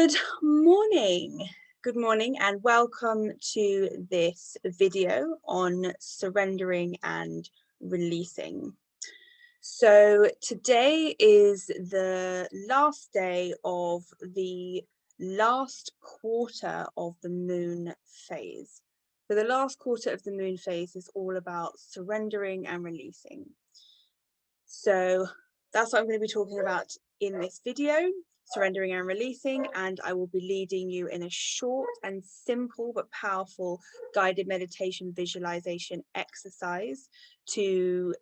Good morning. Good morning and welcome to this video on surrendering and releasing. So today is the last day of the last quarter of the moon phase. So the last quarter of the moon phase is all about surrendering and releasing. So that's what I'm going to be talking about in this video, surrendering and releasing, and I will be leading you in a short and simple but powerful guided meditation visualization exercise to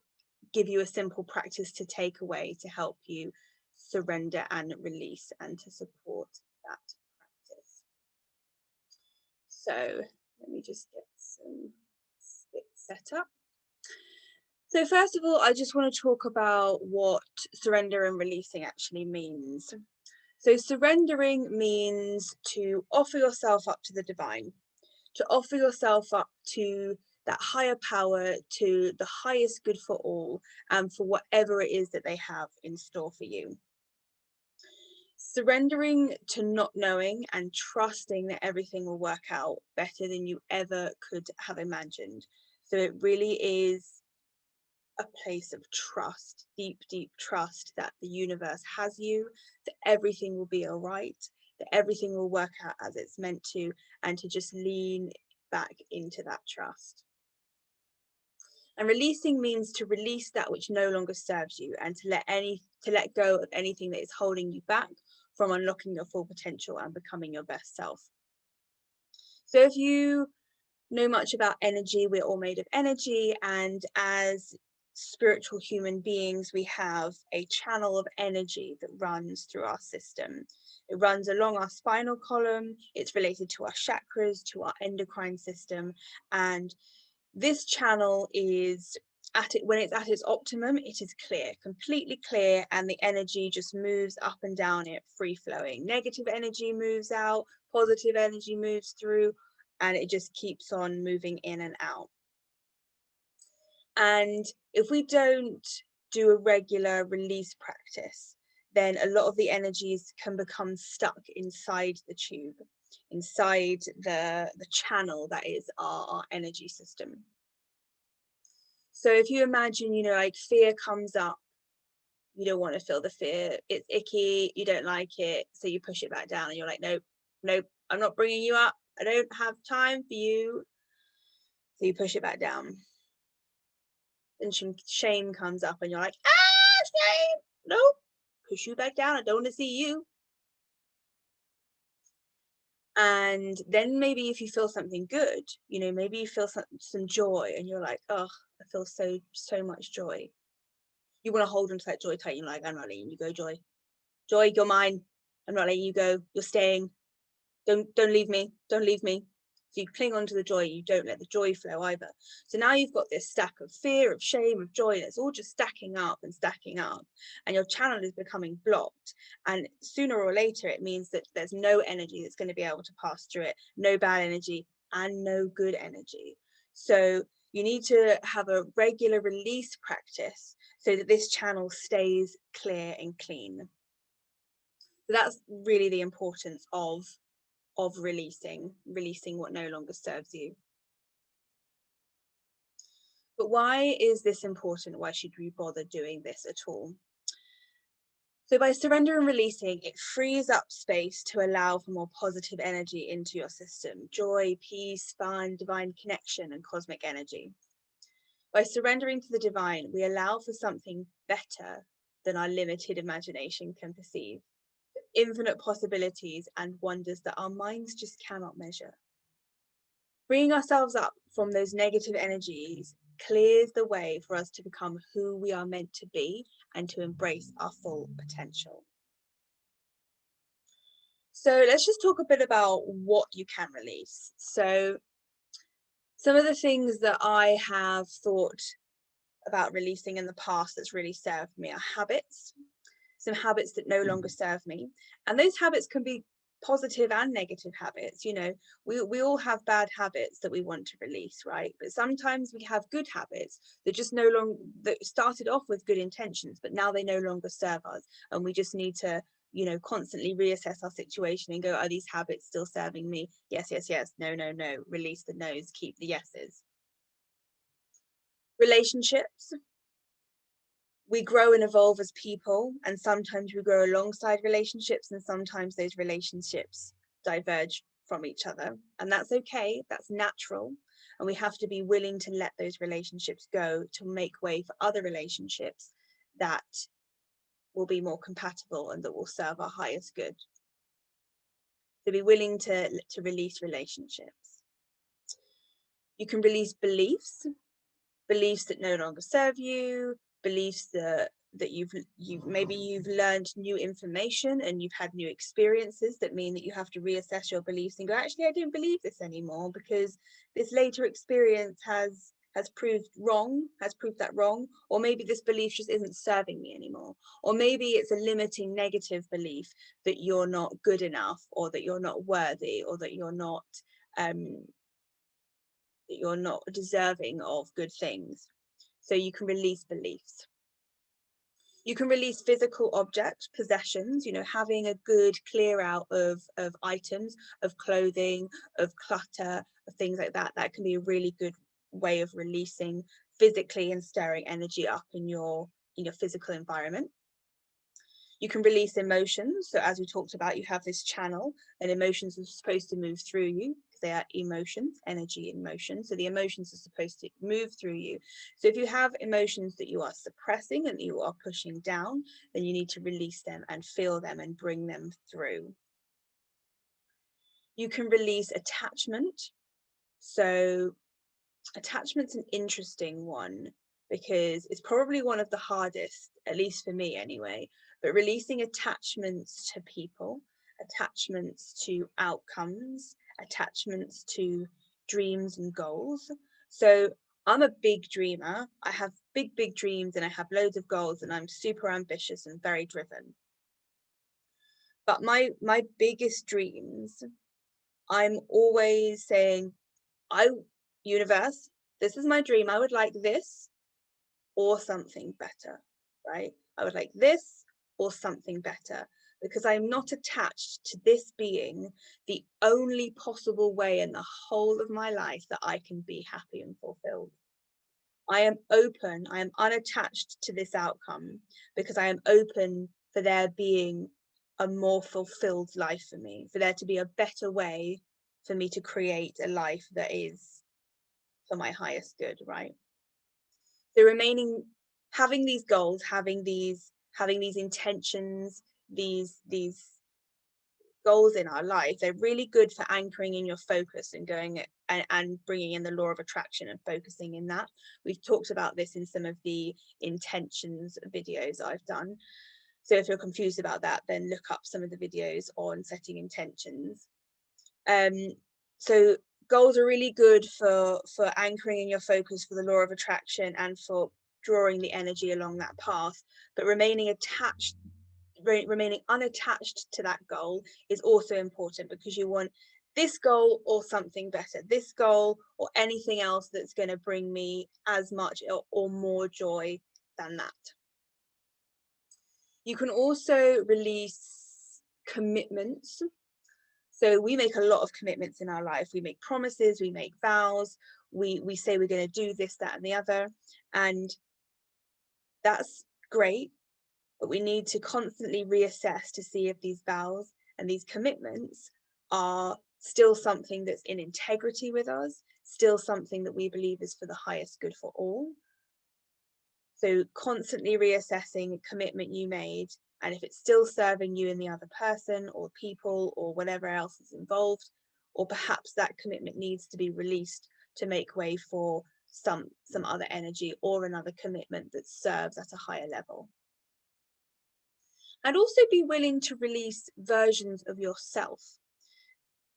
give you a simple practice to take away to help you surrender and release and to support that practice. So let me just get some bits set up. So first of all, I just want to talk about what surrender and releasing actually means. So surrendering means to offer yourself up to the divine, to offer yourself up to that higher power, to the highest good for all, and for whatever it is that they have in store for you. Surrendering to not knowing and trusting that everything will work out better than you ever could have imagined. So it really is a place of trust, deep trust that the universe has you, that everything will be all right, that everything will work out as it's meant to, and to just lean back into that trust. And releasing means to release that which no longer serves you and to let go of anything that is holding you back from unlocking your full potential and becoming your best self. So if you know much about energy, we're all made of energy, and as spiritual human beings, we have a channel of energy that runs through our system. It runs along our spinal column, it's related to our chakras, to our endocrine system, and this channel is when it's at its optimum, it is clear, completely clear, and the energy just moves up and down it, free flowing. Negative energy moves out, positive energy moves through, and it just keeps on moving in and out. And if we don't do a regular release practice, then a lot of the energies can become stuck inside the tube, inside the channel that is our energy system. So if you imagine, like fear comes up, you don't want to feel the fear, it's icky, you don't like it, so you push it back down and you're like, nope, I'm not bringing you up, I don't have time for you. So you push it back down. And shame comes up and you're like, shame, nope, push you back down, I don't want to see you. And then maybe if you feel something good, maybe you feel some joy and you're like, oh, I feel so much joy. You want to hold on to that joy tight, and you're like, I'm not letting you go, joy, you're mine, I'm not letting you go, you're staying, don't leave me. So you cling on to the joy, you don't let the joy flow either. So now you've got this stack of fear, of shame, of joy, and it's all just stacking up, and your channel is becoming blocked. And sooner or later, it means that there's no energy that's going to be able to pass through it, no bad energy and no good energy. So you need to have a regular release practice so that this channel stays clear and clean. So that's really the importance of releasing what no longer serves you. But why is this important? Why should we bother doing this at all? So by surrender and releasing, it frees up space to allow for more positive energy into your system: joy, peace, fun, divine connection, and cosmic energy. By surrendering to the divine, we allow for something better than our limited imagination can perceive. Infinite possibilities and wonders that our minds just cannot measure. Bringing ourselves up from those negative energies clears the way for us to become who we are meant to be and to embrace our full potential. So let's just talk a bit about what you can release. So some of the things that I have thought about releasing in the past that's really served me are habits, some habits that no longer serve me. And those habits can be positive and negative habits. We all have bad habits that we want to release, right? But sometimes we have good habits that just that started off with good intentions, but now they no longer serve us, and we just need to you know, constantly reassess our situation and go, are these habits still serving me? Yes, yes, yes. No, no, no. Release the no's, keep the yeses. Relationships. We grow and evolve as people, and sometimes we grow alongside relationships, and sometimes those relationships diverge from each other, and that's okay. That's natural, and we have to be willing to let those relationships go to make way for other relationships that will be more compatible and that will serve our highest good. So be willing to release relationships. You can release beliefs that no longer serve you, beliefs that you've learned new information and you've had new experiences that mean that you have to reassess your beliefs and go, actually, I don't believe this anymore because this later experience has proved that wrong, or maybe this belief just isn't serving me anymore, or maybe it's a limiting negative belief that you're not good enough, or that you're not worthy, or that you're not deserving of good things. So you can release beliefs. You can release physical objects, possessions, you know, having a good clear out of items, of clothing, of clutter, of things like that. That can be a really good way of releasing physically and stirring energy up in your physical environment. You can release emotions. So as we talked about, you have this channel and emotions are supposed to move through you because they are emotions, energy in motion. So the emotions are supposed to move through you. So if you have emotions that you are suppressing and you are pushing down, then you need to release them and feel them and bring them through. You can release attachment. So attachment's an interesting one because it's probably one of the hardest, at least for me anyway, but releasing attachments to people, attachments to outcomes, attachments to dreams and goals. So I'm a big dreamer. I have big dreams and I have loads of goals and I'm super ambitious and very driven. But my biggest dreams, I'm always saying, universe, this is my dream. I would like this or something better, right? I would like this or something better, because I'm not attached to this being the only possible way in the whole of my life that I can be happy and fulfilled. I am open, I am unattached to this outcome because I am open for there being a more fulfilled life for me, for there to be a better way for me to create a life that is for my highest good, right? The having these goals, having these intentions, these goals in our life, they're really good for anchoring in your focus and going and bringing in the law of attraction and focusing in that. We've talked about this in some of the intentions videos I've done. So if you're confused about that, then look up some of the videos on setting intentions. So goals are really good for anchoring in your focus for the law of attraction and for drawing the energy along that path, but remaining unattached to that goal is also important, because you want this goal or something better, this goal or anything else that's going to bring me as much or more joy than that. You can also release commitments. So we make a lot of commitments in our life. We make promises, we make vows, we say we're going to do this, that, and the other. And that's great, but we need to constantly reassess to see if these vows and these commitments are still something that's in integrity with us, still something that we believe is for the highest good for all. So constantly reassessing a commitment you made, and if it's still serving you and the other person or people or whatever else is involved, or perhaps that commitment needs to be released to make way for some other energy or another commitment that serves at a higher level. And also be willing to release versions of yourself.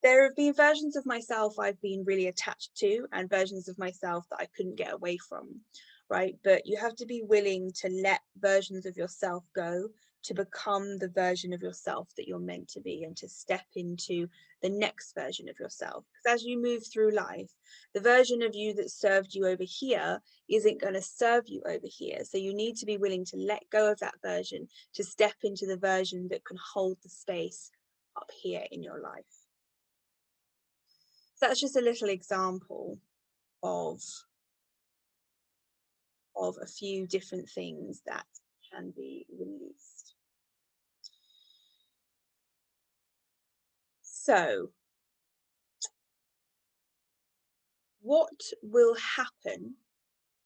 There have been versions of myself I've been really attached to, and versions of myself that I couldn't get away from, right? But you have to be willing to let versions of yourself go, to become the version of yourself that you're meant to be, and to step into the next version of yourself. Because as you move through life, the version of you that served you over here isn't going to serve you over here. So you need to be willing to let go of that version to step into the version that can hold the space up here in your life. So that's just a little example of a few different things that can be released. So what will happen?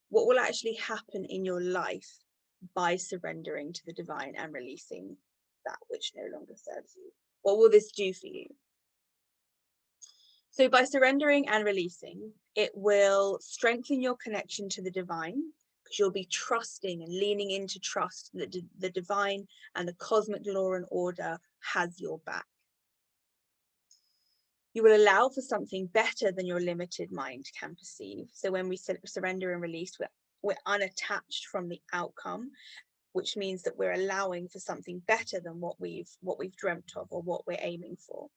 What will actually happen in your life by surrendering to the divine and releasing that which no longer serves you? What will this do for you? So by surrendering and releasing, it will strengthen your connection to the divine, because you'll be trusting and leaning into trust that the divine and the cosmic law and order has your back. You will allow for something better than your limited mind can perceive. So when we surrender and release, we're unattached from the outcome, which means that we're allowing for something better than what we've dreamt of or what we're aiming for.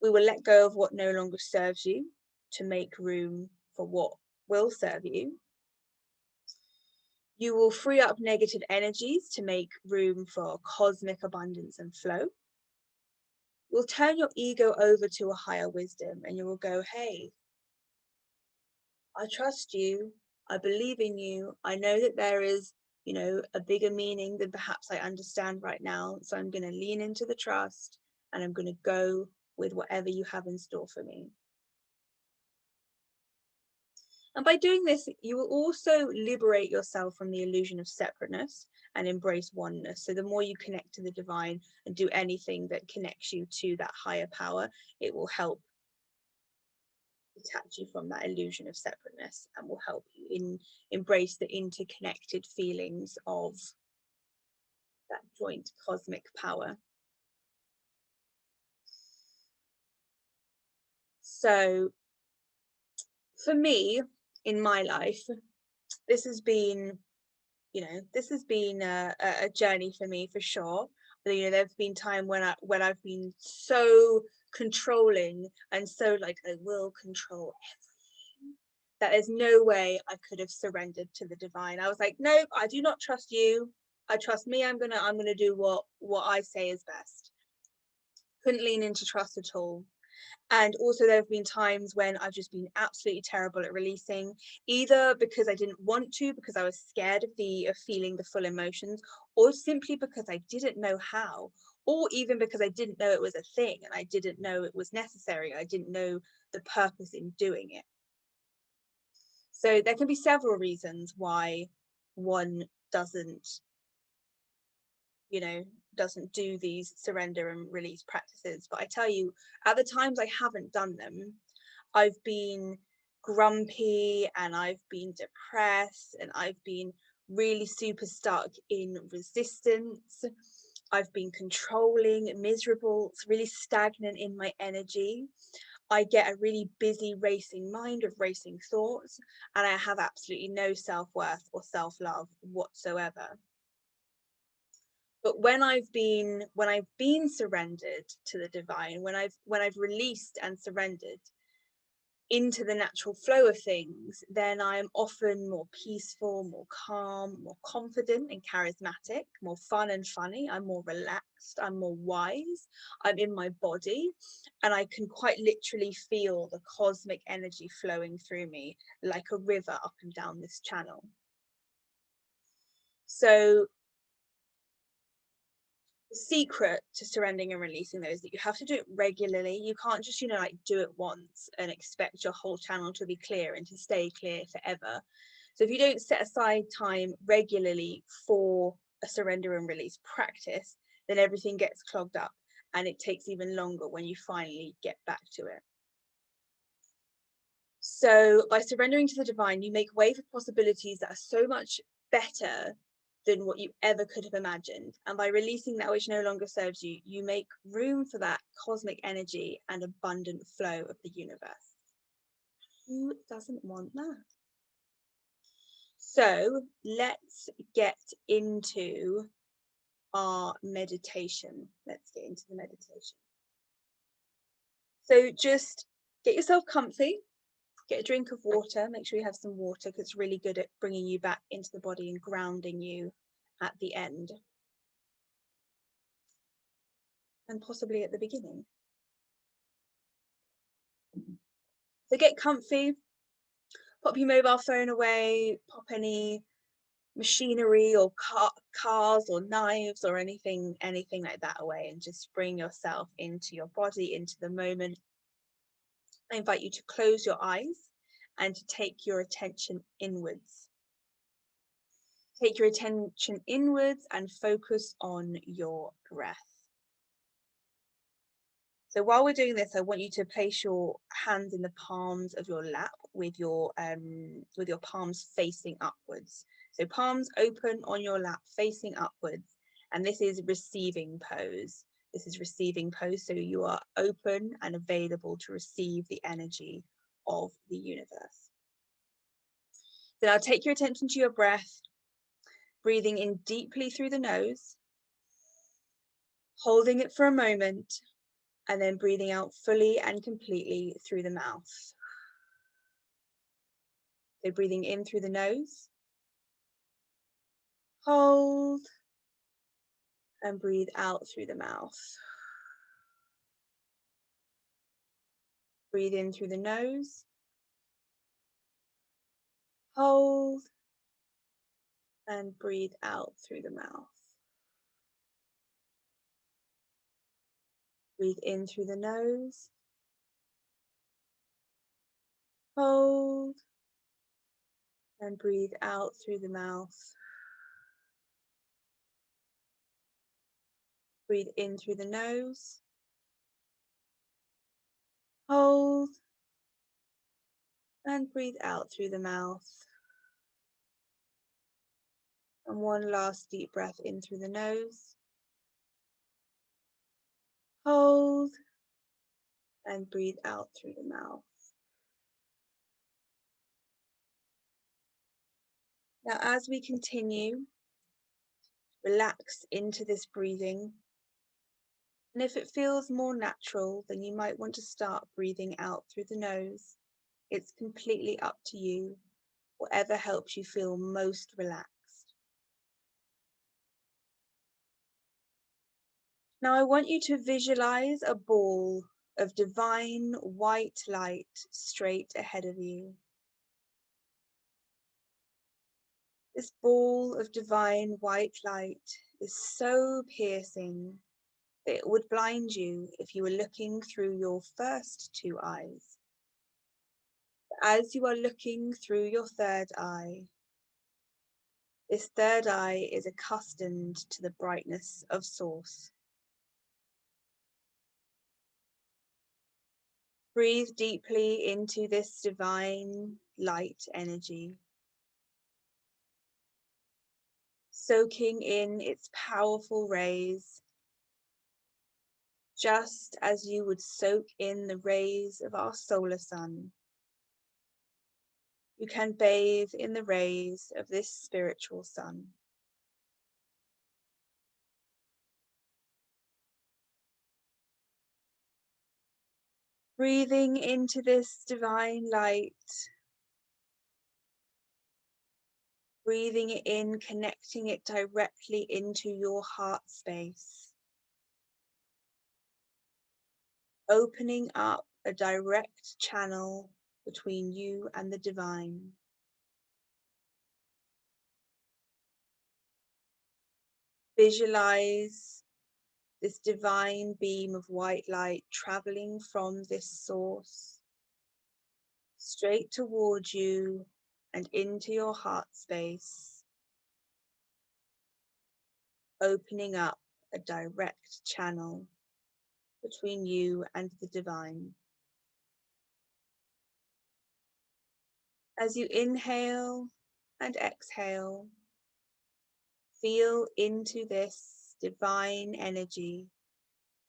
We will let go of what no longer serves you to make room for what will serve you. You will free up negative energies to make room for cosmic abundance and flow. You'll turn your ego over to a higher wisdom, and you will go, hey, I trust you. I believe in you. I know that there is, a bigger meaning than perhaps I understand right now. So I'm going to lean into the trust, and I'm going to go with whatever you have in store for me. And by doing this, you will also liberate yourself from the illusion of separateness and embrace oneness. So the more you connect to the divine and do anything that connects you to that higher power, it will help detach you from that illusion of separateness and will help you embrace the interconnected feelings of that joint cosmic power. So for me, in my life, this has been a journey for me, for sure. There've been time when I've been so controlling and so like, I will control everything, that there's no way I could have surrendered to the divine. I was like, nope, I do not trust you. I trust me. I'm gonna do what I say is best. Couldn't lean into trust at all. And also there have been times when I've just been absolutely terrible at releasing, either because I didn't want to, because I was scared of feeling the full emotions, or simply because I didn't know how, or even because I didn't know it was a thing and I didn't know it was necessary. I didn't know the purpose in doing it. So there can be several reasons why one doesn't do these surrender and release practices. But I tell you, at the times I haven't done them, I've been grumpy and I've been depressed and I've been really super stuck in resistance. I've been controlling, miserable, it's really stagnant in my energy. I get a really busy racing mind of racing thoughts, and I have absolutely no self-worth or self-love whatsoever. But when I've been surrendered to the divine, when I've released and surrendered into the natural flow of things, then I'm often more peaceful, more calm, more confident and charismatic, more fun and funny. I'm more relaxed, I'm more wise, I'm in my body, and I can quite literally feel the cosmic energy flowing through me like a river up and down this channel. So the secret to surrendering and releasing those, that you have to do it regularly. You can't just do it once and expect your whole channel to be clear and to stay clear forever. So if you don't set aside time regularly for a surrender and release practice, then everything gets clogged up and it takes even longer when you finally get back to it. So by surrendering to the divine, you make way for possibilities that are so much better than what you ever could have imagined. And by releasing that which no longer serves you, you make room for that cosmic energy and abundant flow of the universe. Who doesn't want that? So let's get into our meditation. Let's get into the meditation. So just get yourself comfy, get a drink of water, make sure you have some water because it's really good at bringing you back into the body and grounding you at the end. And possibly at the beginning. So get comfy, pop your mobile phone away, pop any machinery or cars or knives or anything like that away, and just bring yourself into your body, into the moment. I invite you to close your eyes and to take your attention inwards. Take your attention inwards and focus on your breath. So while we're doing this, I want you to place your hands in the palms of your lap with your palms facing upwards. So palms open on your lap facing upwards, and this is receiving pose. This is receiving pose, so you are open and available to receive the energy of the universe. So now take your attention to your breath, breathing in deeply through the nose, holding it for a moment, and then breathing out fully and completely through the mouth. So breathing in through the nose, hold, and breathe out through the mouth. Breathe in through the nose, hold, and breathe out through the mouth. Breathe in through the nose, hold, and breathe out through the mouth. Breathe in through the nose, hold, and breathe out through the mouth. And one last deep breath in through the nose, hold, and breathe out through the mouth. Now, as we continue, relax into this breathing. And if it feels more natural, then you might want to start breathing out through the nose. It's completely up to you, whatever helps you feel most relaxed. Now, I want you to visualize a ball of divine white light straight ahead of you. This ball of divine white light is so piercing that it would blind you if you were looking through your first two eyes. As you are looking through your third eye, this third eye is accustomed to the brightness of Source. Breathe deeply into this divine light energy, soaking in its powerful rays, just as you would soak in the rays of our solar sun. You can bathe in the rays of this spiritual sun. Breathing into this divine light, breathing it in, connecting it directly into your heart space. Opening up a direct channel between you and the divine. Visualize this divine beam of white light traveling from this source straight towards you and into your heart space, opening up a direct channel between you and the divine. As you inhale and exhale, feel into this divine energy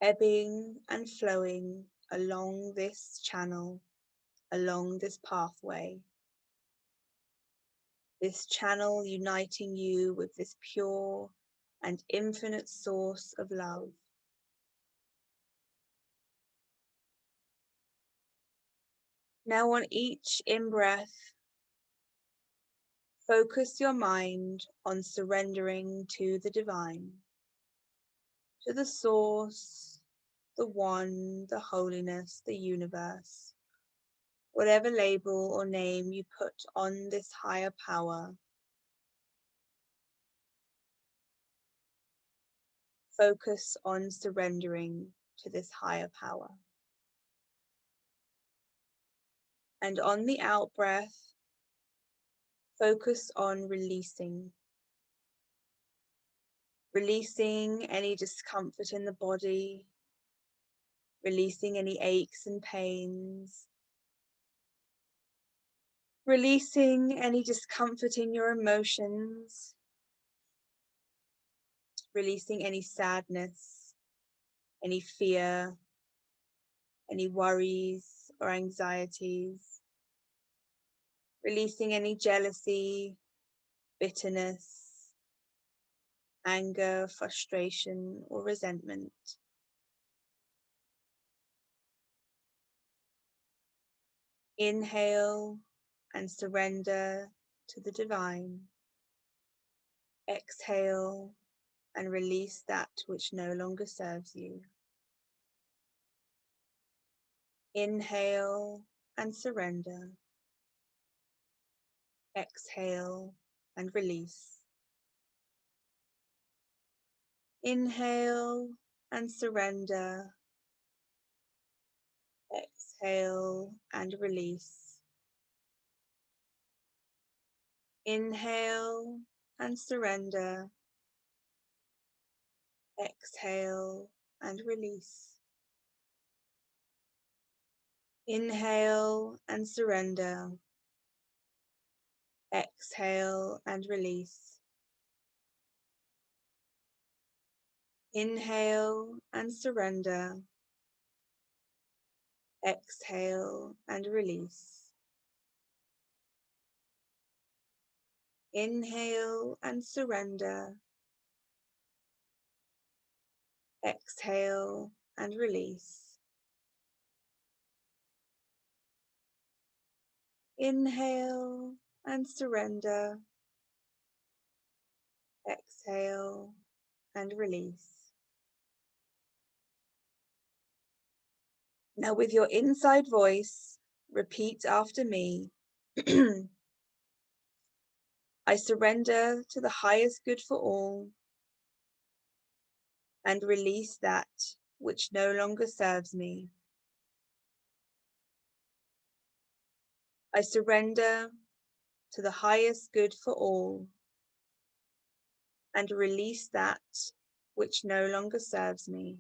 ebbing and flowing along this channel, along this pathway. this channel uniting you with this pure and infinite source of love. Now on each in-breath, focus your mind on surrendering to the divine, to the source, the one, the holiness, the universe, whatever label or name you put on this higher power. Focus on surrendering to this higher power. And on the out breath, focus on releasing. Releasing any discomfort in the body, releasing any aches and pains, releasing any discomfort in your emotions, releasing any sadness, any fear, any worries or anxieties, releasing any jealousy, bitterness, anger, frustration, or resentment. Inhale and surrender to the divine. Exhale and release that which no longer serves you. Inhale and surrender. Exhale and release. Inhale and surrender. Exhale and release. Inhale and surrender. Exhale and release. Inhale and surrender. Exhale and release. Inhale and surrender. Exhale and release. Inhale and surrender. Exhale and release. Inhale and surrender. Exhale and release. Now with your inside voice, repeat after me. I surrender to the highest good for all and release that which no longer serves me. I surrender to the highest good for all and release that which no longer serves me.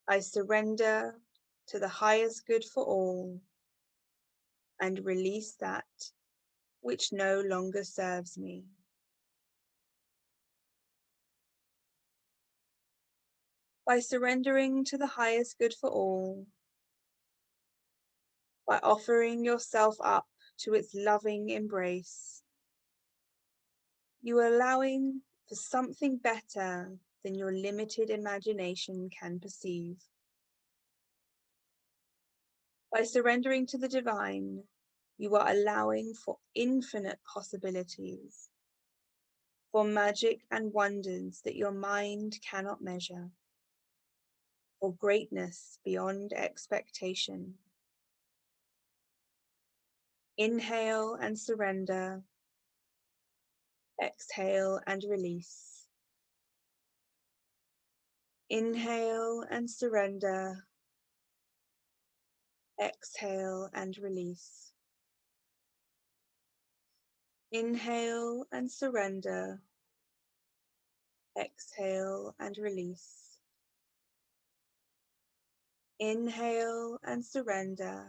I surrender to the highest good for all and release that which no longer serves me. By surrendering to the highest good for all, by offering yourself up to its loving embrace, you are allowing for something better than your limited imagination can perceive. By surrendering to the divine, you are allowing for infinite possibilities, for magic and wonders that your mind cannot measure, for greatness beyond expectation. Inhale and surrender. Exhale and release. Inhale and surrender. Exhale and release. Inhale and surrender. Exhale and release. Inhale and surrender.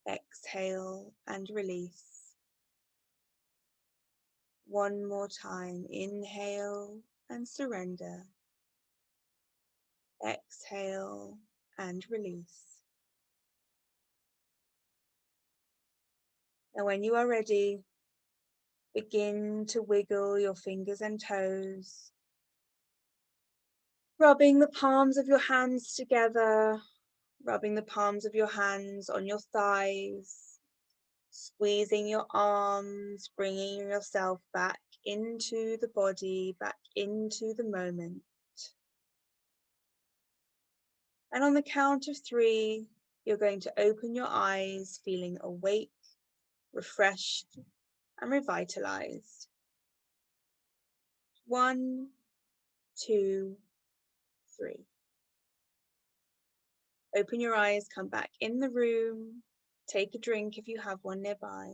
Exhale and release. One more time. Inhale and surrender. Exhale and release. And when you are ready, begin to wiggle your fingers and toes, rubbing the palms of your hands together, rubbing the palms of your hands on your thighs, squeezing your arms, bringing yourself back into the body, back into the moment. And on the count of 3, you're going to open your eyes, feeling awake, refreshed, and revitalized. 1, 2, 3. Open your eyes, come back in the room, take a drink if you have one nearby.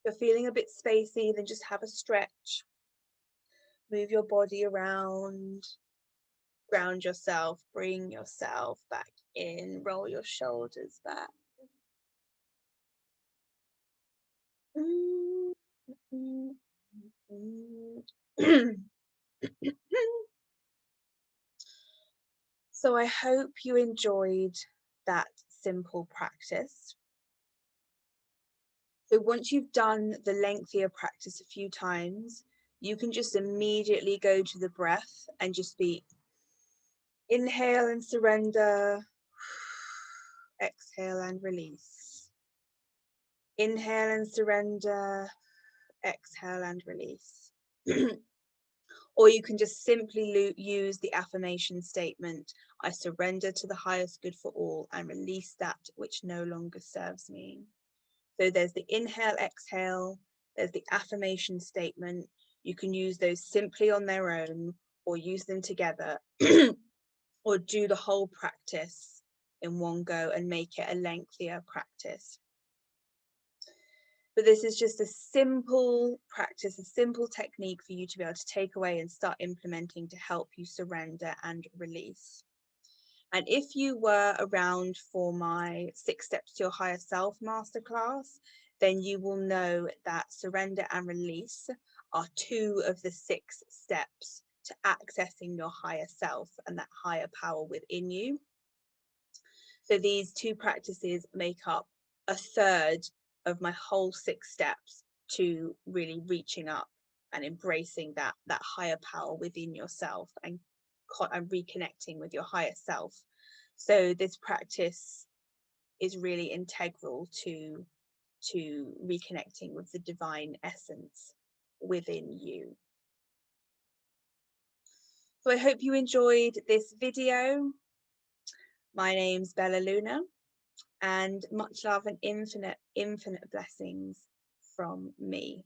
If you're feeling a bit spacey, then just have a stretch. Move your body around, ground yourself, bring yourself back in, roll your shoulders back. So I hope you enjoyed that simple practice. So once you've done the lengthier practice a few times, you can just immediately go to the breath and just be inhale and surrender, exhale and release. Inhale and surrender, exhale and release. Or you can just simply use the affirmation statement, I surrender to the highest good for all and release that which no longer serves me. So there's the inhale, exhale, there's the affirmation statement. You can use those simply on their own or use them together or do the whole practice in one go and make it a lengthier practice. But this is just a simple practice, a simple technique for you to be able to take away and start implementing to help you surrender and release. And if you were around for my 6 Steps to Your Higher Self masterclass, then you will know that surrender and release are 2 of the 6 steps to accessing your higher self and that higher power within you. So these 2 practices make up a third of my whole 6 steps to really reaching up and embracing that higher power within yourself and reconnecting with your higher self. So this practice is really integral to reconnecting with the divine essence within you. So I hope you enjoyed this video. My name's Bella Luna, and much love and infinite blessings from me.